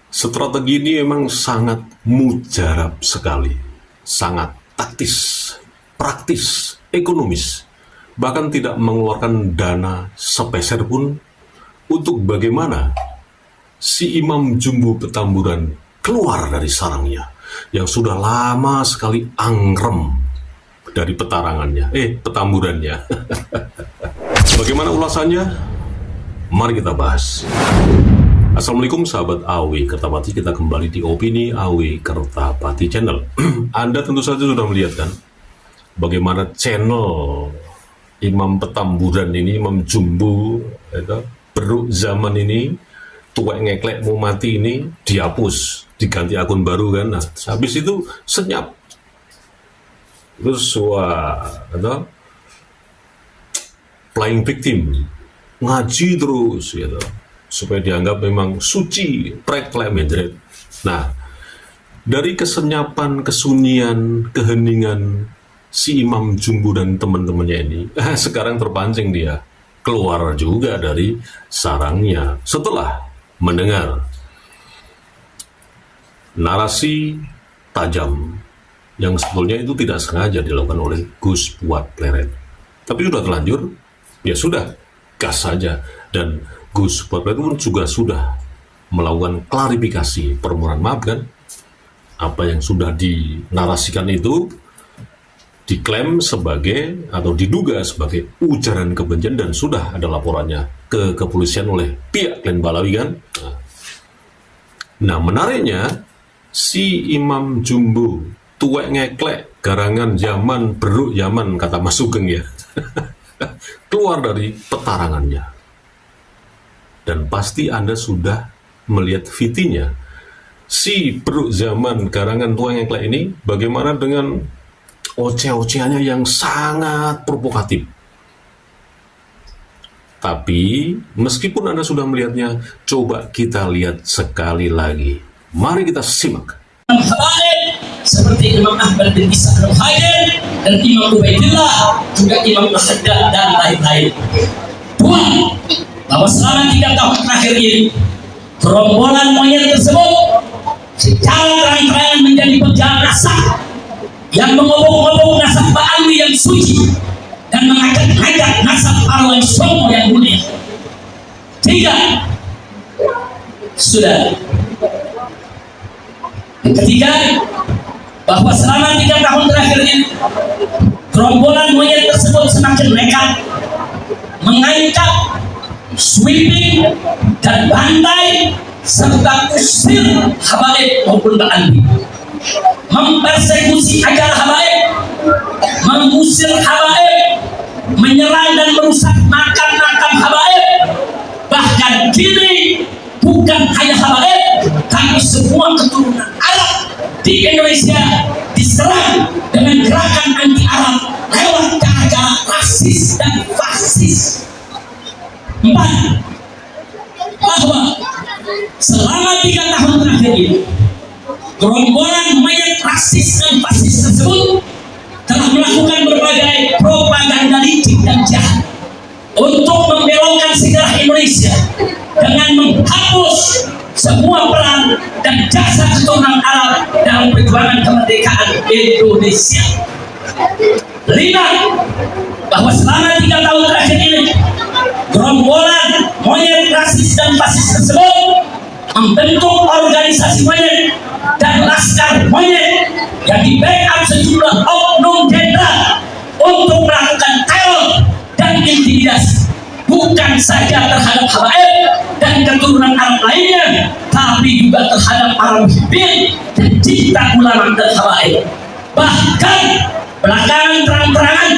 Strategi ini memang sangat mujarab sekali, sangat taktis, praktis, ekonomis, bahkan tidak mengeluarkan dana sepeser pun untuk bagaimana si Imam Jumbo Petamburan keluar dari sarangnya yang sudah lama sekali angrem dari petamburannya. Bagaimana ulasannya? Mari kita bahas. Assalamualaikum sahabat AW Kertapati, kita kembali di Opini AW Kertapati Channel. Anda tentu saja sudah melihat kan bagaimana channel Imam Petamburan ini, Imam Jumbo, Beruk Zaman ini, tuwek ngeklek mau mati ini dihapus, diganti akun baru kan. Nah, habis itu senyap. Terus playing victim, ngaji terus gitu, supaya dianggap memang suci, prek-klek. Nah, dari kesenyapan, kesunyian, keheningan si Imam Jumbo dan teman-temannya ini, sekarang terpancing dia keluar juga dari sarangnya setelah mendengar narasi tajam yang sebetulnya itu tidak sengaja dilakukan oleh Gus Buat Pleret. Tapi sudah terlanjur, ya sudah, gas saja. Dan Gus Buat Pleret pun juga sudah melakukan klarifikasi, permohonan maaf kan. Apa yang sudah dinarasikan itu diklaim sebagai atau diduga sebagai ujaran kebencian dan sudah ada laporannya ke kepolisian oleh pihak Klen Balawi kan. Nah, menariknya si Imam Jumbo tuwek ngeklek garangan zaman, beruk zaman, kata Mas Sugeng ya, keluar dari petarangannya. Dan pasti Anda sudah melihat VT-nya. Si beruk zaman garangan tuwek ngeklek ini bagaimana dengan oceh-ocehannya yang sangat provokatif. Tapi meskipun Anda sudah melihatnya, coba kita lihat sekali lagi. Mari kita simak. Seperti Imam Ahmad bin Isa al-Haidar dan Imam Ubaidillah, juga Imam Al-Haddad dan lain-lain. Dua, bahwa selama 3 tahun terakhir ini, gerombolan monyet tersebut secara terang-terangan menjadi pejalan nasab yang mengobok-obok nasab Ba'alwi yang suci dan mengajak-ajak nasab Arwah Songo yang mulia. 3, sudah. Yang ketiga, bahwa selama 3 tahun terakhir ini gerombolan monyet tersebut semakin nekat mengancam, sweeping dan bantai serta usir habaib maupun Ba'alwi, mempersekusi ajar habaib, mengusir habaib, menyerang dan merusak makam-makam habaib. Bahkan kini bukan hanya habaib, tapi semua keturunan Arab di Indonesia diserang dengan gerakan anti Arab lewat cara-cara rasis dan fasis. 4, bahwa selama 3 tahun terakhir ini gerombolan mayat rasis dan fasis tersebut telah melakukan berbagai propaganda licik dan jahat untuk membelokkan sejarah Indonesia dengan menghapus semua peran dan jasa keturunan Arab dalam perjuangan kemerdekaan Indonesia. 5, bahwa selama 3 tahun terakhir ini gerombolan monyet rasis dan fasis tersebut membentuk organisasi monyet dan laskar monyet yang di backup sejumlah oknum jenderal untuk melakukan teror dan intimidasi, bukan saja terhadap habaib dan keturunan Arab lainnya, tapi juga terhadap para muhibbin dan cinta ulama dan habaib. Bahkan belakangan terang-terangan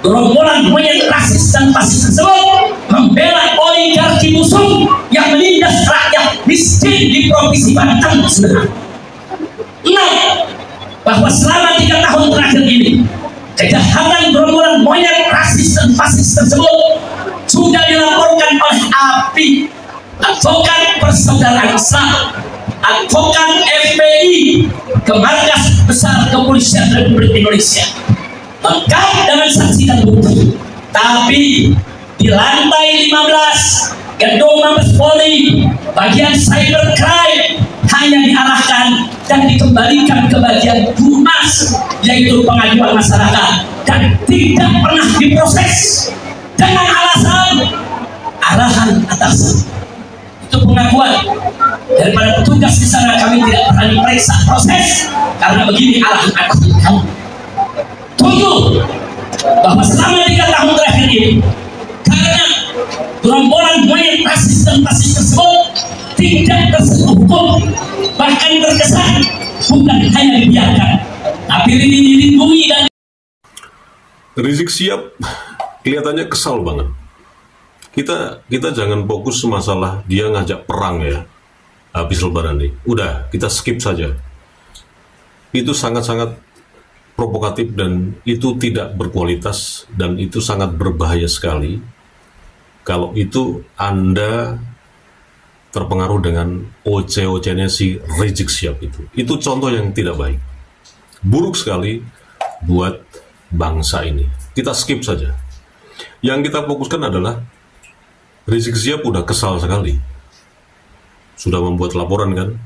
gerombolan monyet rasis dan fasis tersebut membela oligarki musuh yang menindas rakyat miskin di provinsi Banten. 6, bahwa selama 3 tahun terakhir ini kejahatan gerombolan monyet rasis dan fasis tersebut sudah dilaporkan oleh API, Advokat Persaudaraan Islam, advokat FPI, ke Markas Besar Kepolisian Republik Indonesia, lengkap dengan saksi dan bukti. Tapi di lantai 15 Gedung Mabes Polri, bagian cybercrime hanya diarahkan dan dikembalikan ke bagian humas, yaitu pengaduan masyarakat, dan tidak pernah diproses dengan alasan arahan atasan. Itu pengakuan daripada petugas di sana. Kami tidak pernah diperiksa proses karena begini arahan atasan kamu. Tunggu bahwa selama 3 tahun terakhir ini, karena gerombolan mayat rasis dan fasis tersebut tidak tersentuh hukum, bahkan terkesan bukan hanya dibiarkan, tapi dilindungi dan Rizik Syihab kelihatannya kesal banget. Kita jangan fokus masalah dia ngajak perang ya habis lebaran nih. Udah, kita skip saja. Itu sangat-sangat provokatif dan itu tidak berkualitas dan itu sangat berbahaya sekali kalau itu Anda terpengaruh dengan OC-OC-nya si Rizik Syihab itu. Itu contoh yang tidak baik. Buruk sekali buat bangsa ini. Kita skip saja. Yang kita fokuskan adalah Rizik Syihab udah kesal sekali. Sudah membuat laporan kan?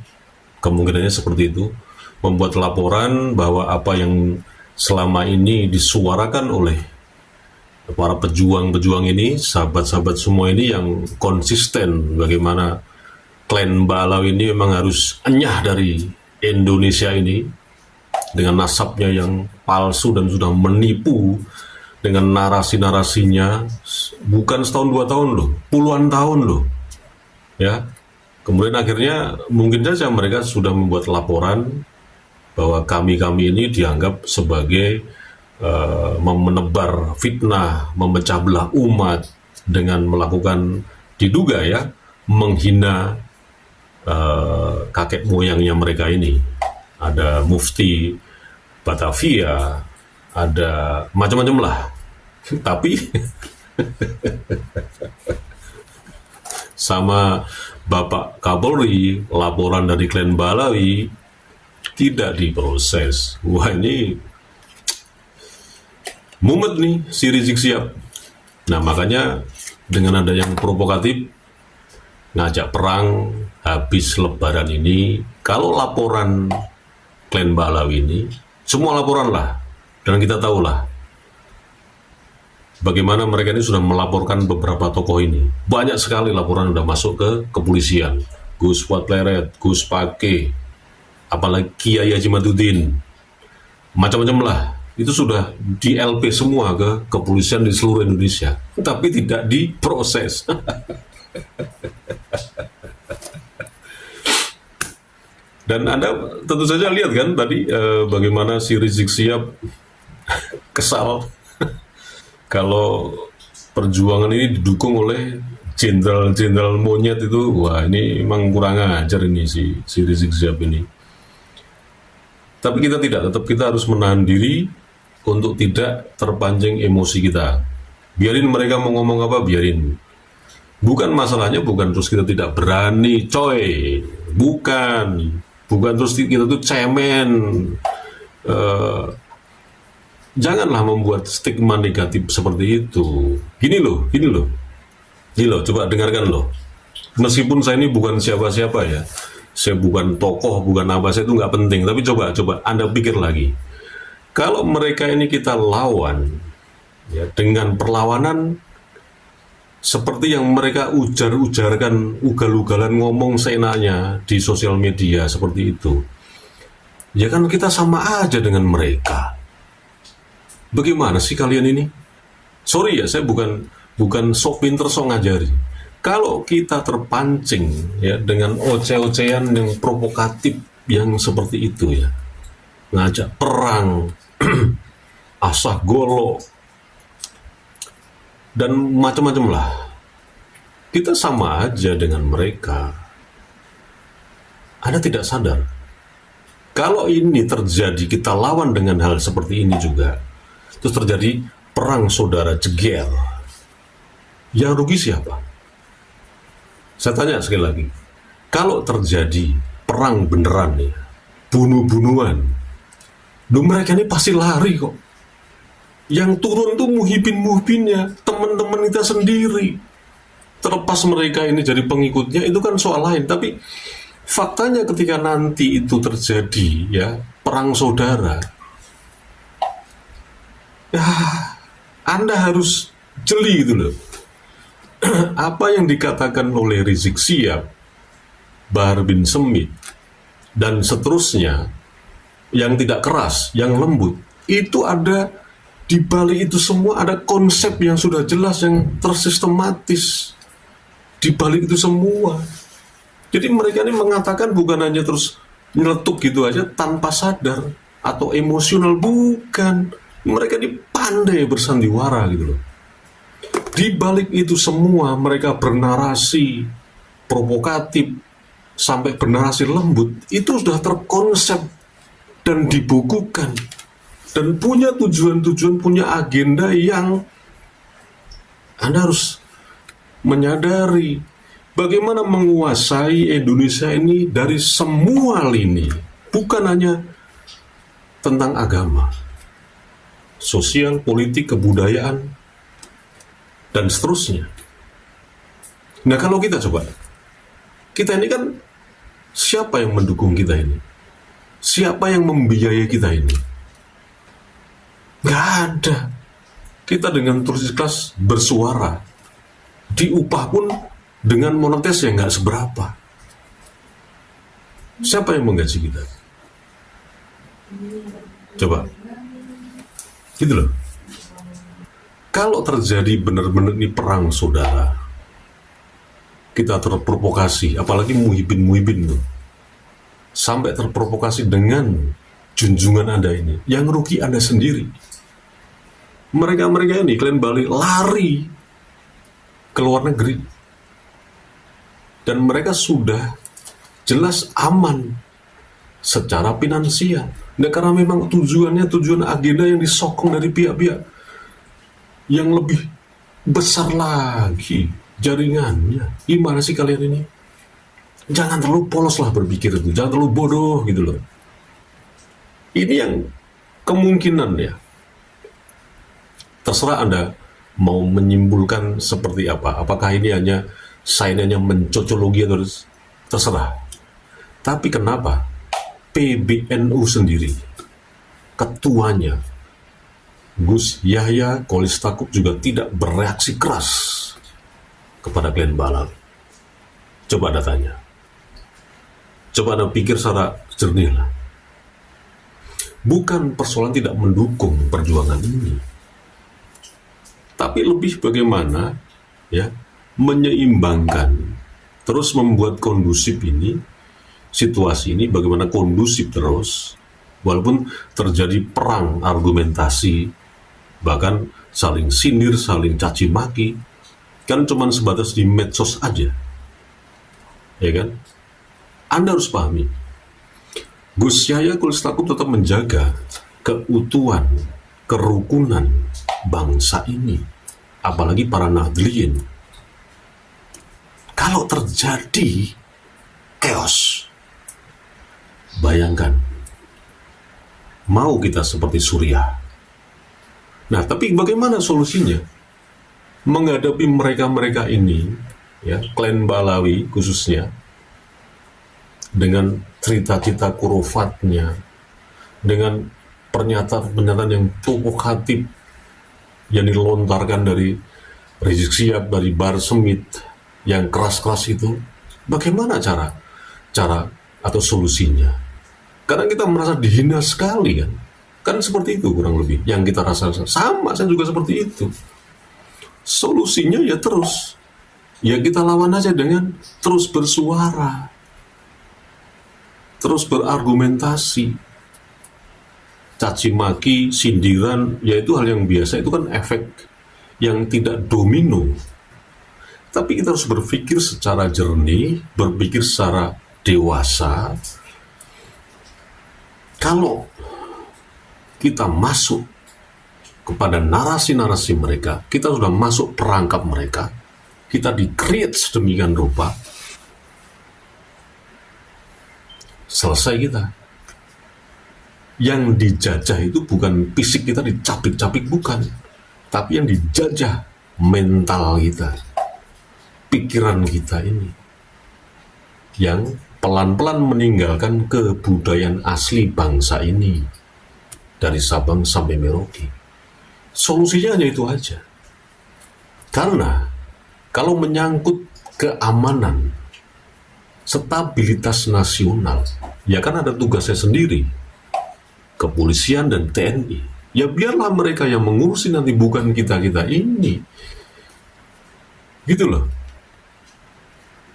Kemungkinannya seperti itu. Membuat laporan bahwa apa yang selama ini disuarakan oleh para pejuang-pejuang ini, sahabat-sahabat semua ini yang konsisten bagaimana klan Balawi ini memang harus enyah dari Indonesia ini dengan nasabnya yang palsu dan sudah menipu dengan narasi-narasinya bukan setahun 2 tahun loh, puluhan tahun loh ya. Kemudian akhirnya mungkin saja mereka sudah membuat laporan bahwa kami ini dianggap sebagai menebar fitnah, memecah belah umat dengan melakukan diduga ya menghina kakek moyangnya mereka ini. Ada Mufti Batavia, ada macam-macam lah. Tapi sama Bapak Kapolri, laporan dari klan Balawi tidak diproses. Wah, ini mumet nih si Rizik Syihab. Nah, makanya dengan ada yang provokatif ngajak perang habis lebaran ini, kalau laporan klan Balawi ini, semua laporan lah, dan kita tahu lah bagaimana mereka ini sudah melaporkan beberapa tokoh ini. Banyak sekali laporan sudah masuk ke kepolisian. Gus Fuad Pleret, Gus Pake, apalagi Kiai Haji Madudin, macam-macam lah. Itu sudah di LP semua ke kepolisian di seluruh Indonesia, tapi tidak diproses. Dan Anda tentu saja lihat kan tadi bagaimana si Rizik Syihab kesal kalau perjuangan ini didukung oleh jenderal-jenderal monyet itu. Wah, ini memang kurang ajar ini si Rizik Syihab ini. Tapi kita tidak, tetap kita harus menahan diri untuk tidak terpancing emosi kita. Biarin mereka mau ngomong apa, biarin. Bukan masalahnya, bukan terus kita tidak berani, coy. Bukan terus kita tuh cemen. Janganlah membuat stigma negatif seperti itu. Gini loh, coba dengarkan loh. Meskipun saya ini bukan siapa-siapa ya, saya bukan tokoh, bukan apa, saya itu nggak penting. Tapi coba Anda pikir lagi. Kalau mereka ini kita lawan, ya, dengan perlawanan seperti yang mereka ujar-ujarkan, ugal-ugalan ngomong seenaknya di sosial media seperti itu, ya kan kita sama aja dengan mereka. Bagaimana sih kalian ini? Sorry ya, saya bukan sok pinter, sok ngajari. Kalau kita terpancing ya dengan oce-ocean yang provokatif yang seperti itu ya, ngajak perang, asah golok, dan macam-macam lah, kita sama aja dengan mereka. Anda tidak sadar kalau ini terjadi, kita lawan dengan hal seperti ini juga, terus terjadi perang saudara jeger, yang rugi siapa? Saya tanya sekali lagi, kalau terjadi perang beneran nih, bunuh-bunuhan, mereka ini pasti lari kok. Yang turun tuh muhibin-muhibinnya, teman-teman kita sendiri. Terlepas mereka ini jadi pengikutnya itu kan soal lain, tapi faktanya ketika nanti itu terjadi ya perang saudara, ya Anda harus jeli gitu loh. Apa yang dikatakan oleh Rizik Sihab, Bahar bin Smith, dan seterusnya yang tidak keras, yang lembut, itu ada di balik itu semua ada konsep yang sudah jelas, yang tersistematis di balik itu semua. Jadi mereka ini mengatakan bukan hanya terus nyeletuk gitu aja tanpa sadar atau emosional, bukan. Mereka ini pandai bersandiwara gitu loh. Di balik itu semua mereka bernarasi provokatif sampai bernarasi lembut, itu sudah terkonsep dan dibukukan dan punya tujuan-tujuan, punya agenda yang Anda harus menyadari bagaimana menguasai Indonesia ini dari semua lini, bukan hanya tentang agama, sosial, politik, kebudayaan, dan seterusnya. Nah, kalau kita coba, kita ini kan siapa yang mendukung kita ini? Siapa yang membiayai kita ini? Nggak ada. Kita dengan tulus ikhlas bersuara, diupah pun dengan monetes yang nggak seberapa. Siapa yang menggaji kita? Coba, gitu loh. Kalau terjadi benar-benar ini perang saudara, kita terprovokasi, apalagi muhibin tuh, sampai terprovokasi dengan junjungan Anda ini, yang rugi Anda sendiri. Mereka ini kalian balik lari ke luar negeri, dan mereka sudah jelas aman secara finansial. Nah, karena memang tujuan agenda yang disokong dari pihak-pihak yang lebih besar lagi jaringannya. Gimana sih kalian ini? Jangan terlalu polos lah berpikir itu, jangan terlalu bodoh gitu loh. Ini yang kemungkinan ya. Terserah Anda mau menyimpulkan seperti apa. Apakah ini hanya sainannya mencocologi atau terserah. Tapi kenapa PBNU sendiri, ketuanya Gus Yahya Kholilistakuf juga tidak bereaksi keras kepada Glenn Balawi? Coba Anda tanya. Coba Anda pikir secara jernih lah. Bukan persoalan tidak mendukung perjuangan ini, tapi lebih bagaimana ya menyeimbangkan, terus membuat kondusif ini, situasi ini bagaimana kondusif terus, walaupun terjadi perang argumentasi, bahkan saling sindir, saling caci maki, kan cuma sebatas di medsos aja, ya kan? Anda harus pahami, Gus Yahya Kholilistakuf tetap menjaga keutuhan, kerukunan bangsa ini, apalagi para Nahdliyin. Kalau terjadi chaos, bayangkan, mau kita seperti Suriah. Nah, tapi bagaimana solusinya? Menghadapi mereka ini, ya, klan Balawi khususnya, dengan cerita-cerita kurufatnya, dengan pernyataan-pernyataan yang provokatif yang dilontarkan dari Rizik Sihab, dari Bahar Smith, yang keras-keras itu, bagaimana cara atau solusinya? Karena kita merasa dihina sekali kan. Kan seperti itu kurang lebih yang kita rasakan. Sama, saya juga seperti itu. Solusinya ya terus, ya kita lawan aja dengan terus bersuara, terus berargumentasi. Caci maki, sindiran, yaitu hal yang biasa, itu kan efek yang tidak domino. Tapi kita harus berpikir secara jernih, berpikir secara dewasa. Kalau kita masuk kepada narasi-narasi mereka, kita sudah masuk perangkap mereka, kita di-create sedemikian rupa, selesai kita. Yang dijajah itu bukan fisik kita dicapik-capik, bukan, tapi yang dijajah mental kita. pikiran kita ini yang pelan-pelan meninggalkan kebudayaan asli bangsa ini dari Sabang sampai Merauke. Solusinya hanya itu aja. Karena kalau menyangkut keamanan, stabilitas nasional, ya kan ada tugasnya sendiri, kepolisian dan TNI. Ya biarlah mereka yang mengurusi nanti, bukan kita-kita ini. Gitu loh.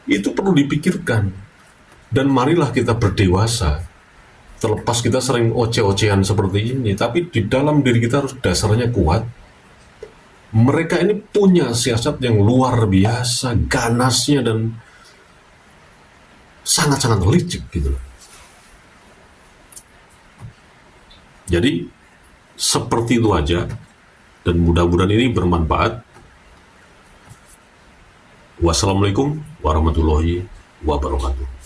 Itu perlu dipikirkan. Dan marilah kita berdewasa. Terlepas kita sering oceh-ocehan seperti ini, tapi di dalam diri kita harus dasarnya kuat. Mereka ini punya siasat yang luar biasa, ganasnya dan sangat-sangat licik gitu. Jadi seperti itu aja, dan mudah-mudahan ini bermanfaat. Wassalamualaikum warahmatullahi wabarakatuh.